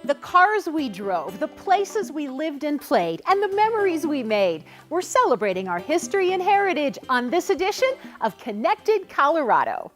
The cars we drove, the places we lived and played, and the memories we made. We're celebrating our history and heritage on this edition of Connected Colorado.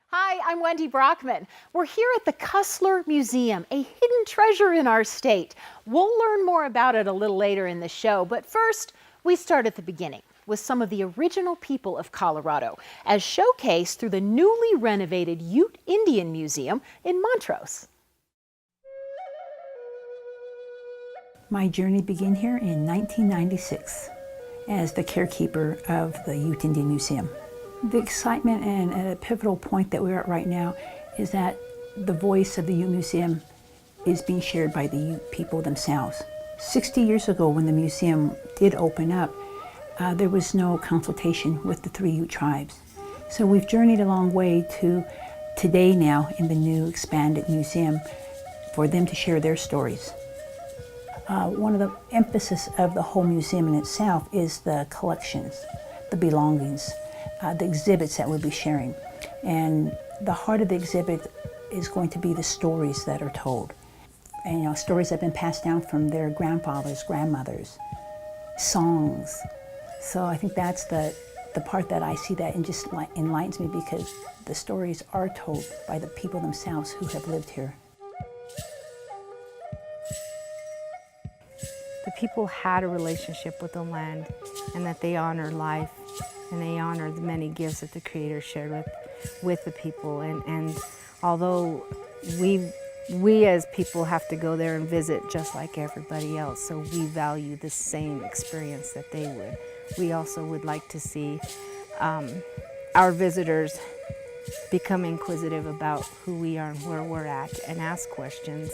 Hi, I'm Wendy Brockman. We're here at the Cussler Museum, a hidden treasure in our state. We'll learn more about it a little later in the show, but first, we start at the beginning with some of the original people of Colorado, as showcased through the newly renovated Ute Indian Museum in Montrose. My journey began here in 1996 as the caretaker of the Ute Indian Museum. The excitement and at a pivotal point that we're at right now is that the voice of the Ute Museum is being shared by the Ute people themselves. 60 years ago, when the museum did open up, there was no consultation with the three Ute tribes. So we've journeyed a long way to today now in the new expanded museum for them to share their stories. One of the emphasis of the whole museum in itself is the collections, the belongings, the exhibits that we'll be sharing. And the heart of the exhibit is going to be the stories that are told. And stories that have been passed down from their grandfathers, grandmothers, songs. So I think that's the part that I see that just enlightens me, because the stories are told by the people themselves who have lived here. The people had a relationship with the land, and that they honor life, and they honor the many gifts that the Creator shared with the people. And although we as people have to go there and visit just like everybody else, so we value the same experience that they would. We also would like to see our visitors become inquisitive about who we are and where we're at, and ask questions,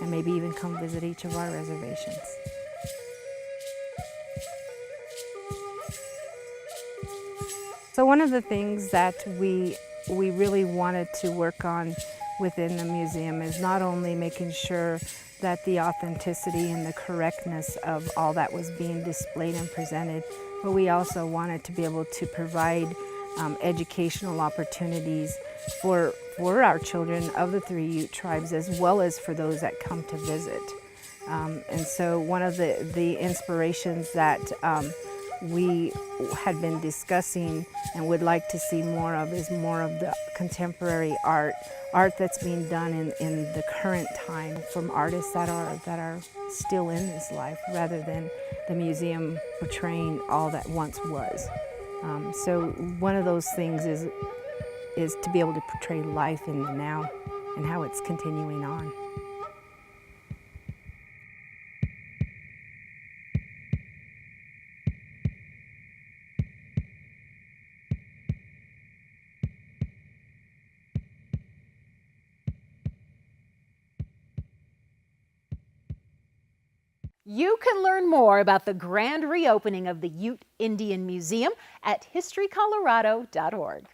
and maybe even come visit each of our reservations. So one of the things that we really wanted to work on within the museum is not only making sure that the authenticity and the correctness of all that was being displayed and presented, but we also wanted to be able to provide educational opportunities for our children of the three Ute tribes, as well as for those that come to visit. And so one of the inspirations that we had been discussing and would like to see more of is more of the contemporary art that's being done in the current time from artists that are still in this life, rather than the museum portraying all that once was. So one of those things is to be able to portray life in the now and how it's continuing on. You can learn more about the grand reopening of the Ute Indian Museum at historycolorado.org.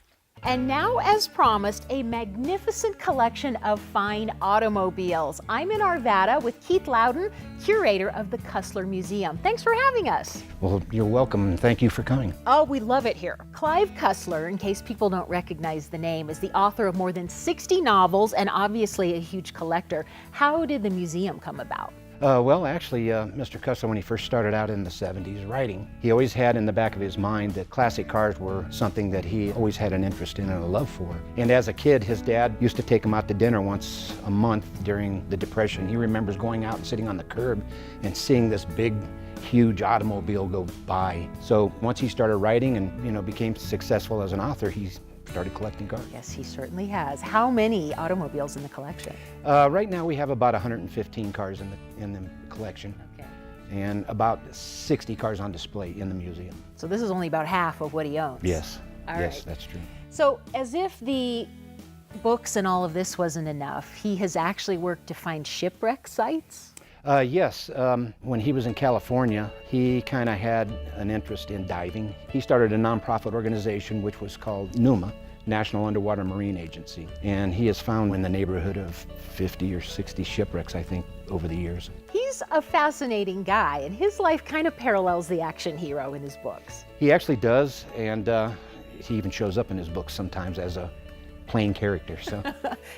And now, as promised, a magnificent collection of fine automobiles. I'm in Arvada with Keith Loudon, curator of the Cussler Museum. Thanks for having us. Well, you're welcome, and thank you for coming. Oh, we love it here. Clive Cussler, in case people don't recognize the name, is the author of more than 60 novels and obviously a huge collector. How did the museum come about? Well, actually, Mr. Cussler, when he first started out in the 70s writing, he always had in the back of his mind that classic cars were something that he always had an interest in and a love for. And as a kid, his dad used to take him out to dinner once a month during the Depression. He remembers going out and sitting on the curb and seeing this big, huge automobile go by. So once he started writing and became successful as an author, he started collecting cars. Yes, he certainly has. How many automobiles in the collection? Right now we have about 115 cars in the collection. Okay. And about 60 cars on display in the museum. So this is only about half of what he owns. Yes, All yes, right. that's true. So as if the books and all of this wasn't enough. He has actually worked to find shipwreck sites. Yes, when he was in California, he kind of had an interest in diving. He started a nonprofit organization which was called NUMA, National Underwater Marine Agency, and he has found in the neighborhood of 50 or 60 shipwrecks, I think, over the years. He's a fascinating guy, and his life kind of parallels the action hero in his books. He actually does, and he even shows up in his books sometimes as a plain character. So,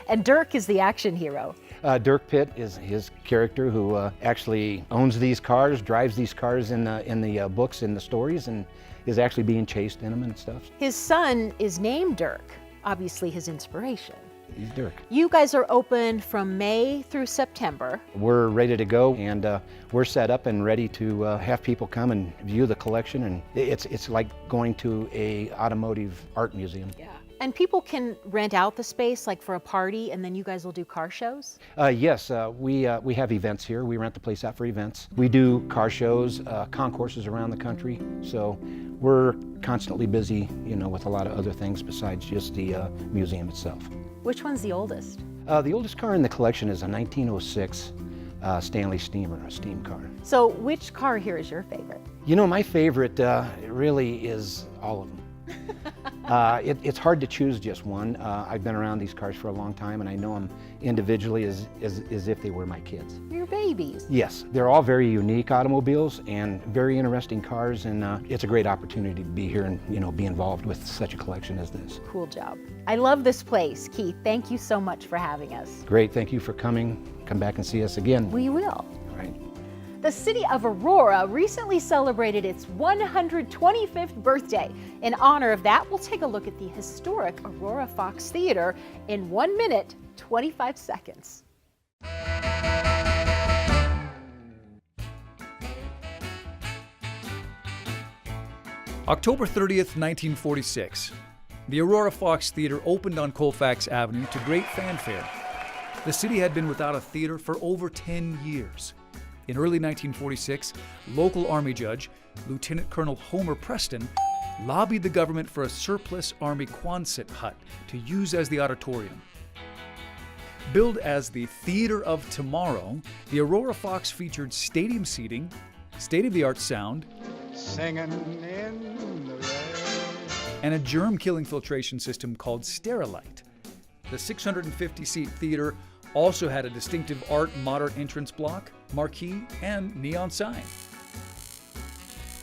And Dirk is the action hero. Dirk Pitt is his character who actually owns these cars, drives these cars in the books, in the stories, and is actually being chased in them and stuff. His son is named Dirk, obviously his inspiration. He's Dirk. You guys are open from May through September. We're ready to go, and we're set up and ready to have people come and view the collection, and it's like going to a automotive art museum. Yeah. And people can rent out the space like for a party, and then you guys will do car shows? Yes, we have events here. We rent the place out for events. We do car shows, concourses around the country. So we're constantly busy, you know, with a lot of other things besides just the museum itself. Which one's the oldest? The oldest car in the collection is a 1906 Stanley Steamer, a steam car. So which car here is your favorite? You know, my favorite really is all of them. It's hard to choose just one. I've been around these cars for a long time, and I know them individually as if they were my kids. Your babies. Yes, they're all very unique automobiles and very interesting cars, and it's a great opportunity to be here and, you know, be involved with such a collection as this. Cool job. I love this place, Keith. Thank you so much for having us. Great, thank you for coming. Come back and see us again. We will. All right. The city of Aurora recently celebrated its 125th birthday. In honor of that, we'll take a look at the historic Aurora Fox Theater in 1 minute, 25 seconds. October 30th, 1946. The Aurora Fox Theater opened on Colfax Avenue to great fanfare. The city had been without a theater for over 10 years. In early 1946, local Army judge, Lieutenant Colonel Homer Preston, lobbied the government for a surplus Army Quonset hut to use as the auditorium. Billed as the Theater of Tomorrow, the Aurora Fox featured stadium seating, state-of-the-art sound, Singing in the rain. and a germ-killing filtration system called Sterilite. The 650-seat theater also had a distinctive art modern entrance block, marquee, and neon sign.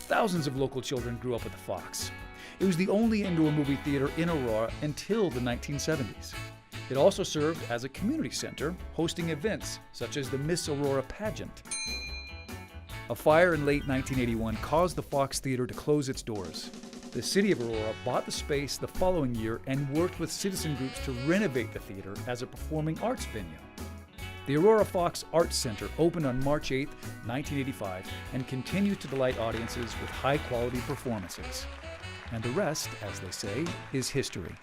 Thousands of local children grew up with the Fox. It was the only indoor movie theater in Aurora until the 1970s. It also served as a community center, hosting events such as the Miss Aurora pageant. A fire in late 1981 caused the Fox Theater to close its doors. The city of Aurora bought the space the following year and worked with citizen groups to renovate the theater as a performing arts venue. The Aurora Fox Arts Center opened on March 8, 1985, and continues to delight audiences with high-quality performances. And the rest, as they say, is history.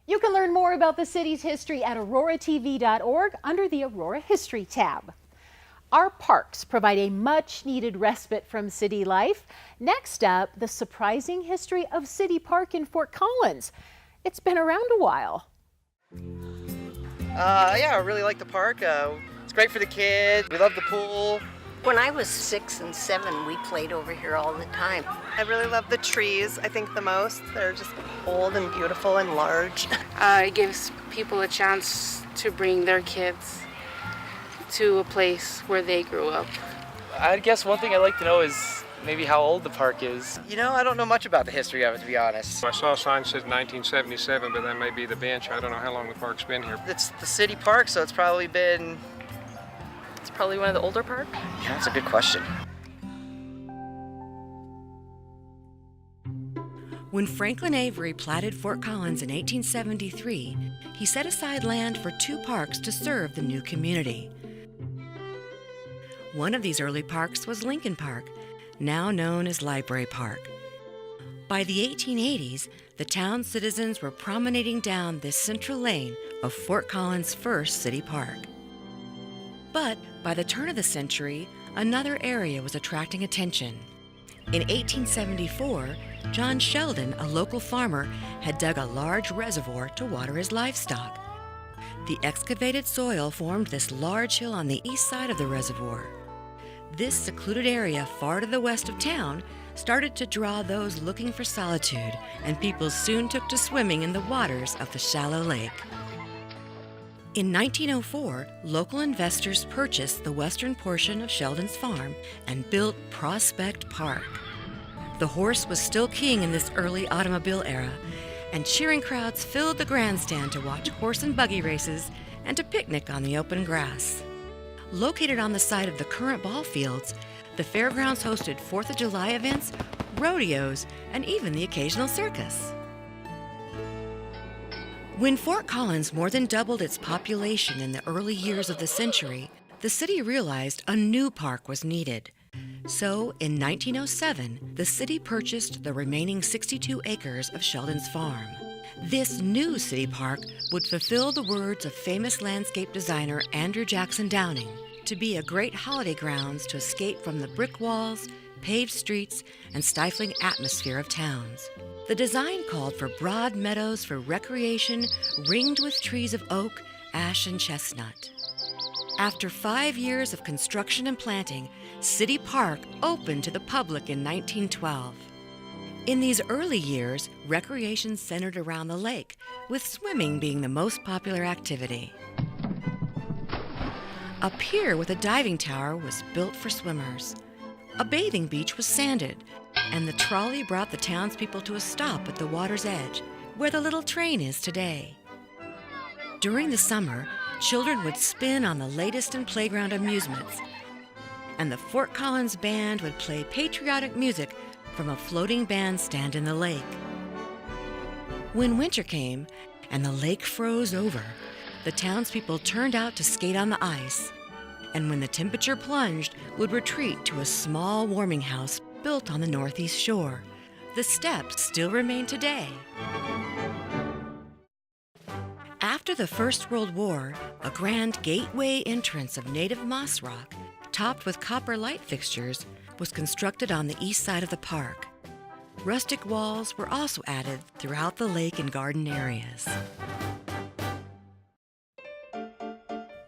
You can learn more about the city's history at auroratv.org under the Aurora History tab. Our parks provide a much-needed respite from city life. Next up, the surprising history of City Park in Fort Collins. It's been around a while. Yeah, I really like the park. It's great for the kids. We love the pool. When I was 6 and 7, we played over here all the time. I really love the trees, I think, the most. They're just old and beautiful and large. It gives people a chance to bring their kids to a place where they grew up. I guess one thing I'd like to know is maybe how old the park is. You know, I don't know much about the history of it, to be honest. I saw a sign that says 1977, but that may be the bench. I don't know how long the park's been here. It's the city park, so it's probably been... It's probably one of the older parks. Yeah, that's a good question. When Franklin Avery platted Fort Collins in 1873, he set aside land for 2 parks to serve the new community. One of these early parks was Lincoln Park, now known as Library Park. By the 1880s, the town's citizens were promenading down this central lane of Fort Collins' first city park. But by the turn of the century, another area was attracting attention. In 1874, John Sheldon, a local farmer, had dug a large reservoir to water his livestock. The excavated soil formed this large hill on the east side of the reservoir. This secluded area far to the west of town started to draw those looking for solitude, and people soon took to swimming in the waters of the shallow lake. In 1904, local investors purchased the western portion of Sheldon's farm and built Prospect Park. The horse was still king in this early automobile era, and cheering crowds filled the grandstand to watch horse and buggy races and to picnic on the open grass. Located on the site of the current ball fields, the fairgrounds hosted 4th of July events, rodeos, and even the occasional circus. When Fort Collins more than doubled its population in the early years of the century, the city realized a new park was needed. So, in 1907, the city purchased the remaining 62 acres of Sheldon's farm. This new city park would fulfill the words of famous landscape designer Andrew Jackson Downing, to be a great holiday grounds to escape from the brick walls, paved streets, and stifling atmosphere of towns. The design called for broad meadows for recreation ringed with trees of oak, ash, and chestnut. After 5 years of construction and planting, City Park opened to the public in 1912. In these early years, recreation centered around the lake, with swimming being the most popular activity. A pier with a diving tower was built for swimmers. A bathing beach was sanded, and the trolley brought the townspeople to a stop at the water's edge, where the little train is today. During the summer, children would spin on the latest in playground amusements, and the Fort Collins Band would play patriotic music from a floating bandstand in the lake. When winter came and the lake froze over, the townspeople turned out to skate on the ice, and when the temperature plunged, would retreat to a small warming house built on the northeast shore. The steps still remain today. After the First World War, a grand gateway entrance of native moss rock, topped with copper light fixtures, was constructed on the east side of the park. Rustic walls were also added throughout the lake and garden areas.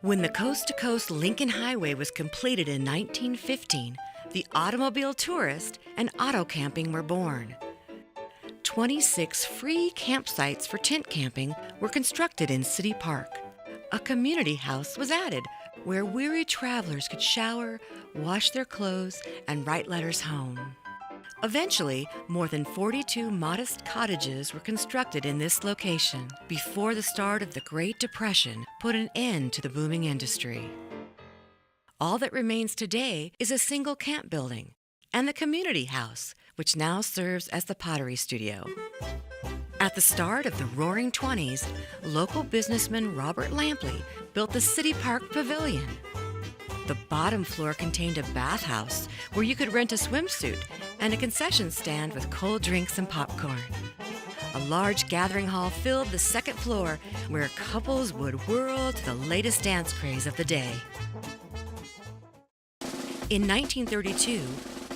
When the coast-to-coast Lincoln Highway was completed in 1915, the automobile tourist and auto camping were born. 26 free campsites for tent camping were constructed in City Park. A community house was added where weary travelers could shower, wash their clothes, and write letters home. Eventually, more than 42 modest cottages were constructed in this location before the start of the Great Depression put an end to the booming industry. All that remains today is a single camp building and the community house, which now serves as the Pottery Studio. At the start of the Roaring '20s, local businessman Robert Lampley built the City Park Pavilion. The bottom floor contained a bathhouse where you could rent a swimsuit and a concession stand with cold drinks and popcorn. A large gathering hall filled the second floor where couples would whirl to the latest dance craze of the day. In 1932,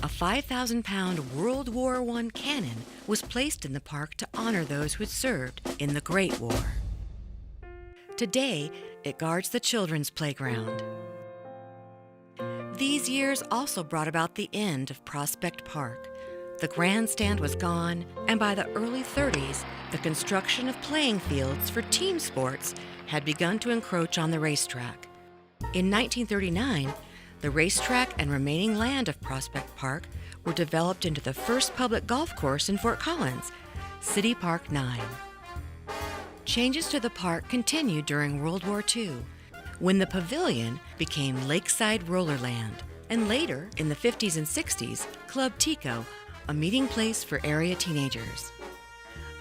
a 5,000-pound World War I cannon was placed in the park to honor those who had served in the Great War. Today, it guards the children's playground. These years also brought about the end of Prospect Park. The grandstand was gone, and by the early 30s, the construction of playing fields for team sports had begun to encroach on the racetrack. In 1939, the racetrack and remaining land of Prospect Park were developed into the first public golf course in Fort Collins, City Park 9. Changes to the park continued during World War II, when the pavilion became Lakeside Rollerland, and later, in the 50s and 60s, Club Tico, a meeting place for area teenagers.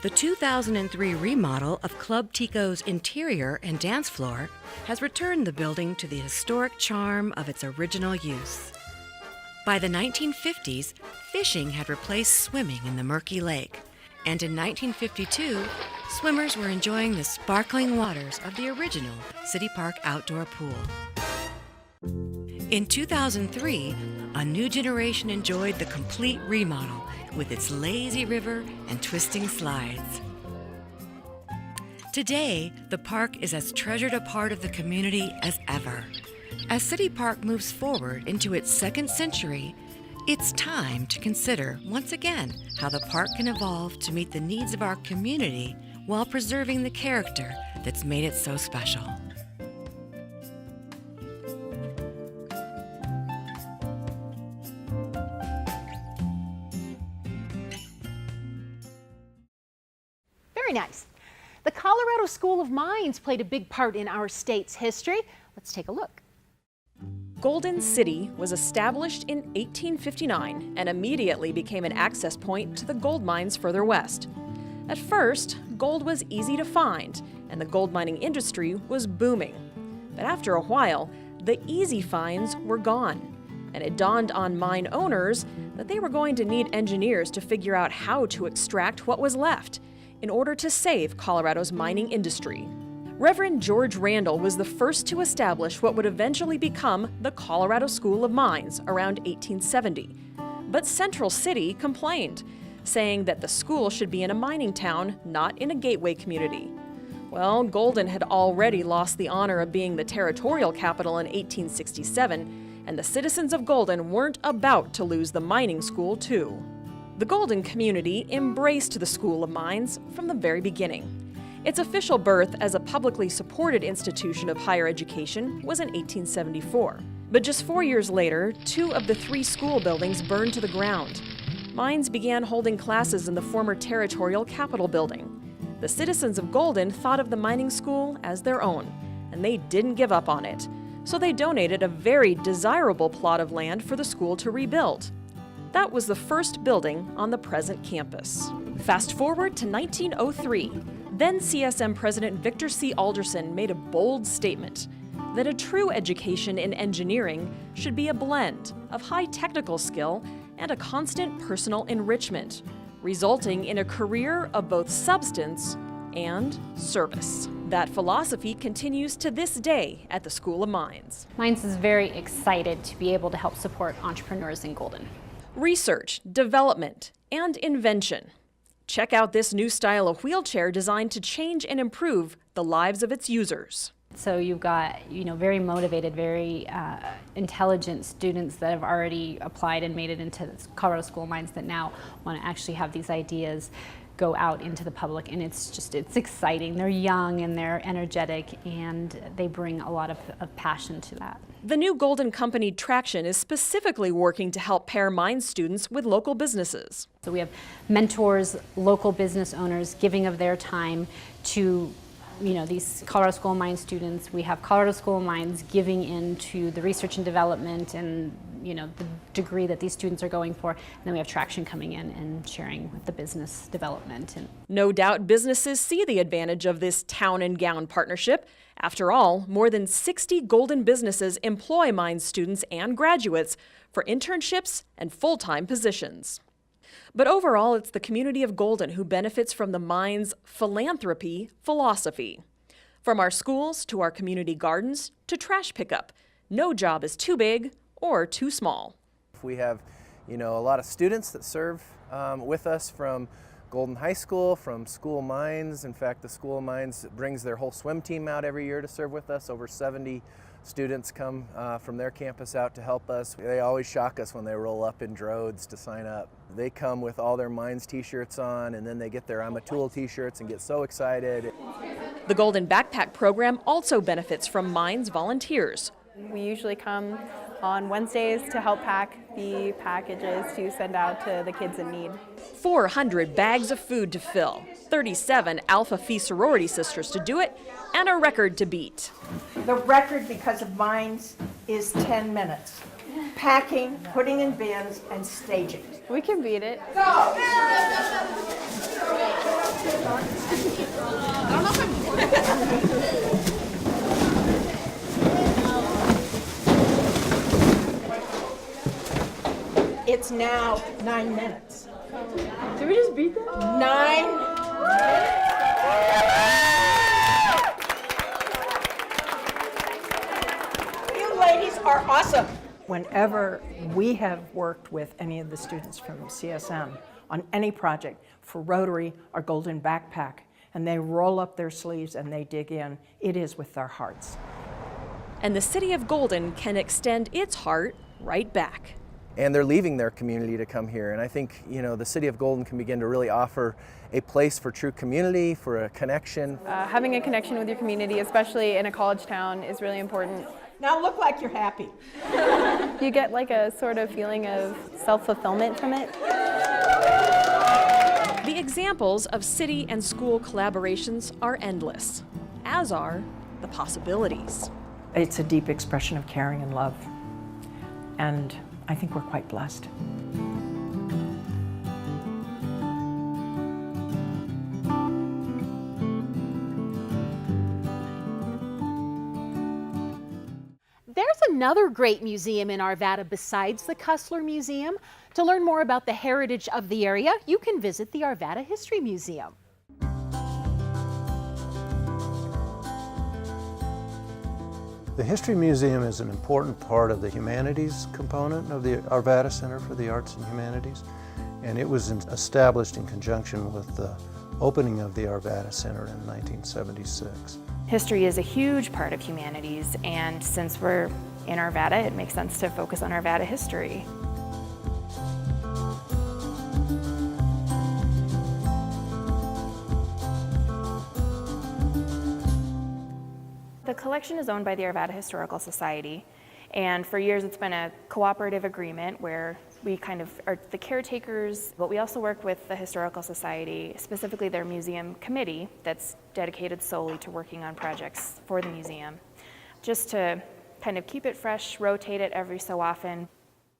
The 2003 remodel of Club Tico's interior and dance floor has returned the building to the historic charm of its original use. By the 1950s, fishing had replaced swimming in the murky lake, and in 1952, swimmers were enjoying the sparkling waters of the original City Park outdoor pool. In 2003, a new generation enjoyed the complete remodel with its lazy river and twisting slides. Today, the park is as treasured a part of the community as ever. As City Park moves forward into its second century, it's time to consider once again how the park can evolve to meet the needs of our community while preserving the character that's made it so special. Very nice. The Colorado School of Mines played a big part in our state's history. Let's take a look. Golden City was established in 1859 and immediately became an access point to the gold mines further west. At first, gold was easy to find, and the gold mining industry was booming. But after a while, the easy finds were gone, and it dawned on mine owners that they were going to need engineers to figure out how to extract what was left in order to save Colorado's mining industry. Reverend George Randall was the first to establish what would eventually become the Colorado School of Mines around 1870. But Central City complained, saying that the school should be in a mining town, not in a gateway community. Well, Golden had already lost the honor of being the territorial capital in 1867, and the citizens of Golden weren't about to lose the mining school too. The Golden community embraced the School of Mines from the very beginning. Its official birth as a publicly supported institution of higher education was in 1874. But just 4 years later, 2 of the 3 school buildings burned to the ground. Mines began holding classes in the former Territorial Capitol building. The citizens of Golden thought of the mining school as their own, and they didn't give up on it. So they donated a very desirable plot of land for the school to rebuild. That was the first building on the present campus. Fast forward to 1903. Then CSM President Victor C. Alderson made a bold statement that a true education in engineering should be a blend of high technical skill and a constant personal enrichment, resulting in a career of both substance and service. That philosophy continues to this day at the School of Mines. Mines is very excited to be able to help support entrepreneurs in Golden. Research, development, and invention. Check out this new style of wheelchair designed to change and improve the lives of its users. So you've got, very motivated, very intelligent students that have already applied and made it into the Colorado School of Mines that now want to actually have these ideas go out into the public, and it's exciting. They're young and they're energetic, and they bring a lot of passion to that. The new Golden Company Traction is specifically working to help pair mine students with local businesses. So we have mentors, local business owners giving of their time to these Colorado School of Mines students. We have Colorado School of Mines giving into the research and development and the degree that these students are going for. And then we have Traction coming in and sharing with the business development. No doubt businesses see the advantage of this town and gown partnership. After all, more than 60 Golden businesses employ Mines students and graduates for internships and full-time positions. But overall, it's the community of Golden who benefits from the Mines' philanthropy philosophy. From our schools to our community gardens to trash pickup, no job is too big or too small. We have, a lot of students that serve with us from Golden High School, from School of Mines. In fact, the School of Mines brings their whole swim team out every year to serve with us. Over 70 students come from their campus out to help us. They always shock us when they roll up in droves to sign up. They come with all their Mines t-shirts on, and then they get their I'm a Tool t-shirts and get so excited. The Golden Backpack Program also benefits from Mines volunteers. We usually come on Wednesdays to help pack the packages to send out to the kids in need. 400 bags of food to fill, 37 Alpha Phi sorority sisters to do it, and a record to beat. The record, because of Mines, is 10 minutes. Packing, putting in bins, and staging. We can beat it. Go! It's now 9 minutes. Did we just beat that? 9. You ladies are awesome. Whenever we have worked with any of the students from CSM on any project for Rotary or Golden Backpack, and they roll up their sleeves and they dig in, it is with their hearts. And the city of Golden can extend its heart right back. And they're leaving their community to come here. And I think, the city of Golden can begin to really offer a place for true community, for a connection. Having a connection with your community, especially in a college town, is really important. Now look like you're happy. You get like a sort of feeling of self-fulfillment from it. The examples of city and school collaborations are endless, as are the possibilities. It's a deep expression of caring and love. And I think we're quite blessed. There's another great museum in Arvada besides the Cussler Museum. To learn more about the heritage of the area, you can visit the Arvada History Museum. The History Museum is an important part of the humanities component of the Arvada Center for the Arts and Humanities, and it was established in conjunction with the opening of the Arvada Center in 1976. History is a huge part of humanities, and since we're in Arvada, it makes sense to focus on Arvada history. The collection is owned by the Arvada Historical Society, and for years it's been a cooperative agreement where we kind of are the caretakers, but we also work with the Historical Society, specifically their museum committee that's dedicated solely to working on projects for the museum, just to kind of keep it fresh, rotate it every so often.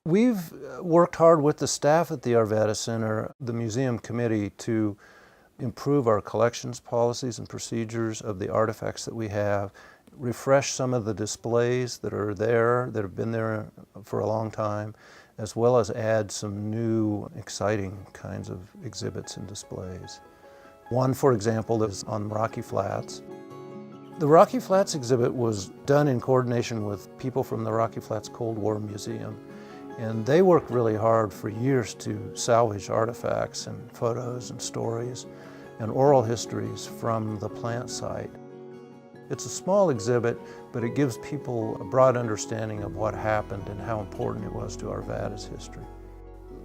We've worked hard with the staff at the Arvada Center, the museum committee, to improve our collections policies and procedures of the artifacts that we have, refresh some of the displays that are there, that have been there for a long time, as well as add some new, exciting kinds of exhibits and displays. One, for example, is on Rocky Flats. The Rocky Flats exhibit was done in coordination with people from the Rocky Flats Cold War Museum, and they worked really hard for years to salvage artifacts and photos and stories and oral histories from the plant site. It's a small exhibit, but it gives people a broad understanding of what happened and how important it was to Arvada's history.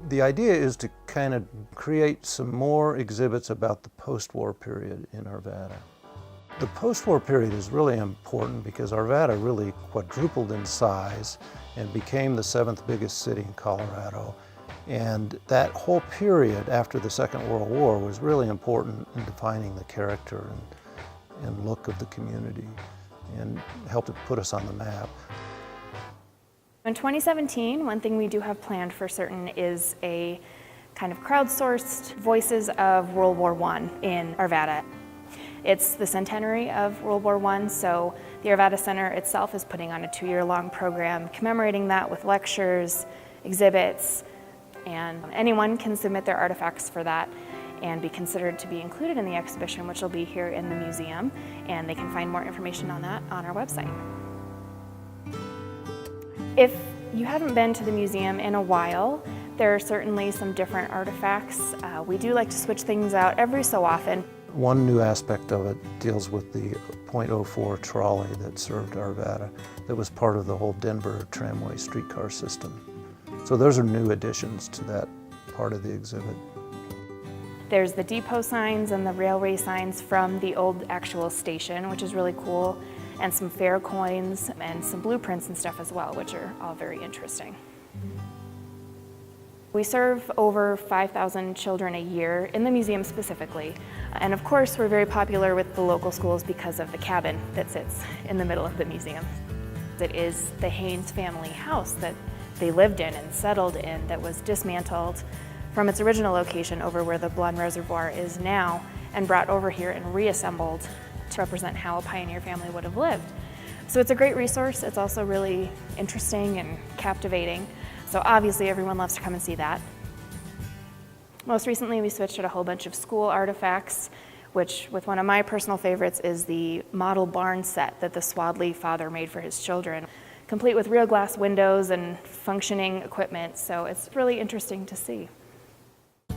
The idea is to kind of create some more exhibits about the post-war period in Arvada. The post-war period is really important because Arvada really quadrupled in size and became the 7th biggest city in Colorado. And that whole period after the Second World War was really important in defining the character and look of the community and helped to put us on the map. In 2017, one thing we do have planned for certain is a kind of crowdsourced Voices of World War I in Arvada. It's the centenary of World War I, so the Arvada Center itself is putting on a 2-year-long program commemorating that with lectures, exhibits, and anyone can submit their artifacts for that and be considered to be included in the exhibition, which will be here in the museum, and they can find more information on that on our website. If you haven't been to the museum in a while, there are certainly some different artifacts. We do like to switch things out every so often. One new aspect of it deals with the .04 trolley that served Arvada, that was part of the whole Denver tramway streetcar system. So those are new additions to that part of the exhibit. There's the depot signs and the railway signs from the old actual station, which is really cool, and some fare coins and some blueprints and stuff as well, which are all very interesting. We serve over 5,000 children a year in the museum specifically, and of course we're very popular with the local schools because of the cabin that sits in the middle of the museum. It is the Haynes family house that they lived in and settled in that was dismantled from its original location over where the Blonde Reservoir is now and brought over here and reassembled to represent how a pioneer family would have lived. So it's a great resource. It's also really interesting and captivating. So obviously everyone loves to come and see that. Most recently we switched out a whole bunch of school artifacts, which with one of my personal favorites is the model barn set that the Swadley father made for his children. complete with real glass windows and functioning equipment. So it's really interesting to see.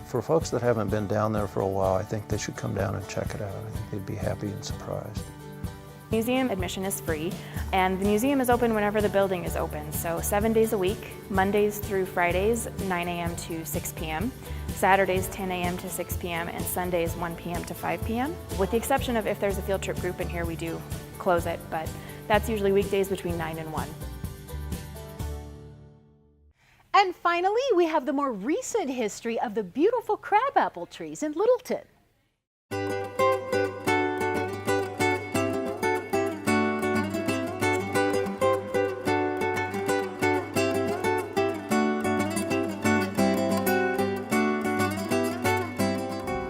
For folks that haven't been down there for a while, I think they should come down and check it out. I think they'd be happy and surprised. Museum admission is free, and the museum is open whenever the building is open. So 7 days a week, Mondays through Fridays, 9 a.m. to 6 p.m., Saturdays 10 a.m. to 6 p.m., and Sundays 1 p.m. to 5 p.m. With the exception of if there's a field trip group in here, we do close it, but that's usually weekdays between 9 and 1. And finally, we have the more recent history of the beautiful crabapple trees in Littleton.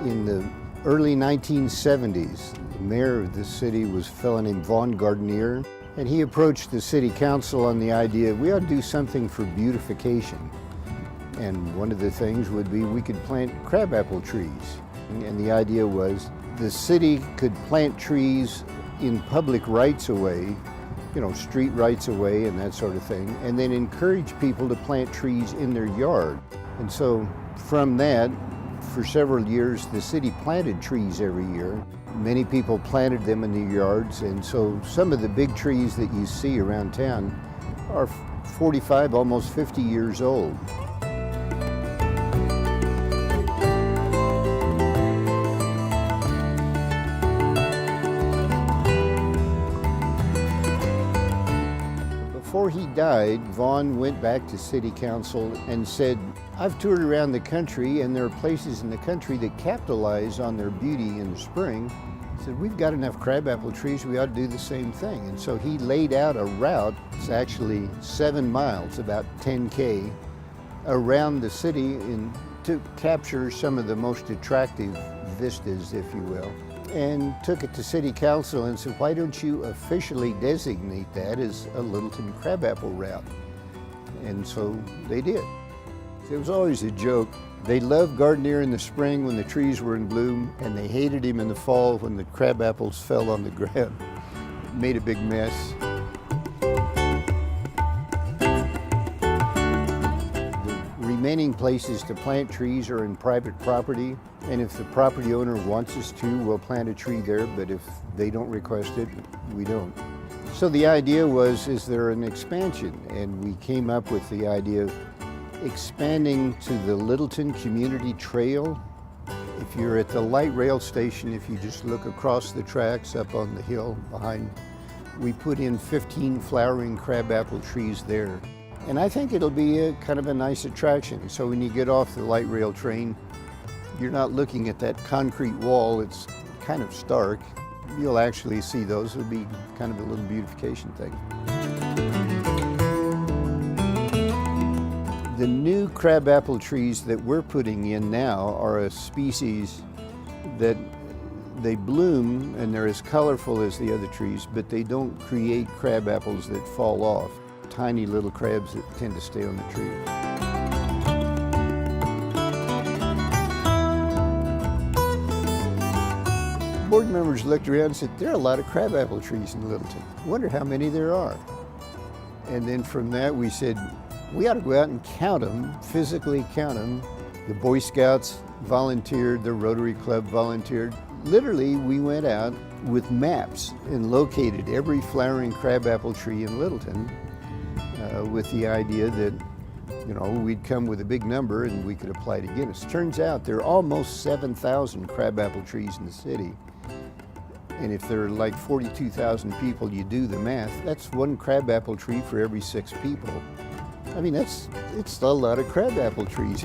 In the early 1970s, the mayor of the city was a fellow named Vaughn Gardenier, and he approached the city council on the idea we ought to do something for beautification. And one of the things would be we could plant crabapple trees. And the idea was the city could plant trees in public rights-of-way, you know, street rights-of-way and that sort of thing, and then encourage people to plant trees in their yard. And so from that, for several years, the city planted trees every year. Many people planted them in their yards, and so some of the big trees that you see around town are 45, almost 50 years old. Before he died, Vaughn went back to city council and said, I've toured around the country and there are places in the country that capitalize on their beauty in the spring. He said, we've got enough crabapple trees, we ought to do the same thing. And so he laid out a route, it's actually 7 miles, about 10K, around the city to capture some of the most attractive vistas, if you will, and took it to city council and said, why don't you officially designate that as a Littleton crabapple route? And so they did. It was always a joke. They loved Gardenier in the spring when the trees were in bloom, and they hated him in the fall when the crabapples fell on the ground. It made a big mess. The remaining places to plant trees are in private property, and if the property owner wants us to, we'll plant a tree there, but if they don't request it, we don't. So the idea was, is there an expansion? And we came up with the idea of expanding to the Littleton Community Trail. If you're at the light rail station, if you just look across the tracks up on the hill behind, we put in 15 flowering crabapple trees there. And I think it'll be a kind of a nice attraction. So when you get off the light rail train, you're not looking at that concrete wall, it's kind of stark. You'll actually see those. It'll be kind of a little beautification thing. The new crabapple trees that we're putting in now are a species that they bloom and they're as colorful as the other trees, but they don't create crabapples that fall off. Tiny little crabs that tend to stay on the tree. Board members looked around and said, there are a lot of crabapple trees in Littleton. I wonder how many there are. And then from that we said, we ought to go out and count them, physically count them. The Boy Scouts volunteered, the Rotary Club volunteered. Literally, we went out with maps and located every flowering crabapple tree in Littleton with the idea that, you know, we'd come with a big number and we could apply to Guinness. Turns out there are almost 7,000 crabapple trees in the city. And if there are like 42,000 people, you do the math, that's one crabapple tree for every 6 people. I mean, it's a lot of crabapple trees.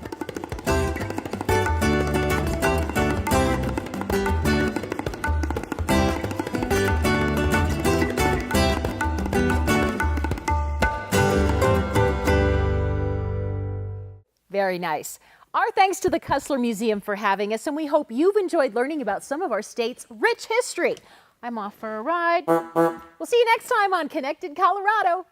Very nice. Our thanks to the Cussler Museum for having us, and we hope you've enjoyed learning about some of our state's rich history. I'm off for a ride. We'll see you next time on Connected Colorado.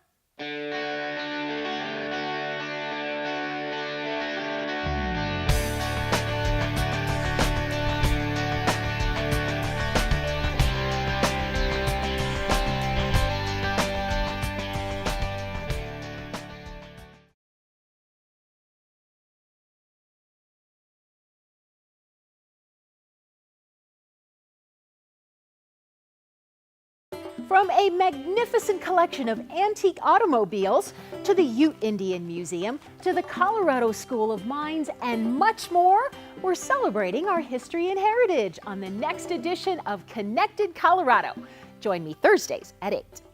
From a magnificent collection of antique automobiles to the Ute Indian Museum to the Colorado School of Mines and much more, we're celebrating our history and heritage on the next edition of Connected Colorado. Join me Thursdays at 8.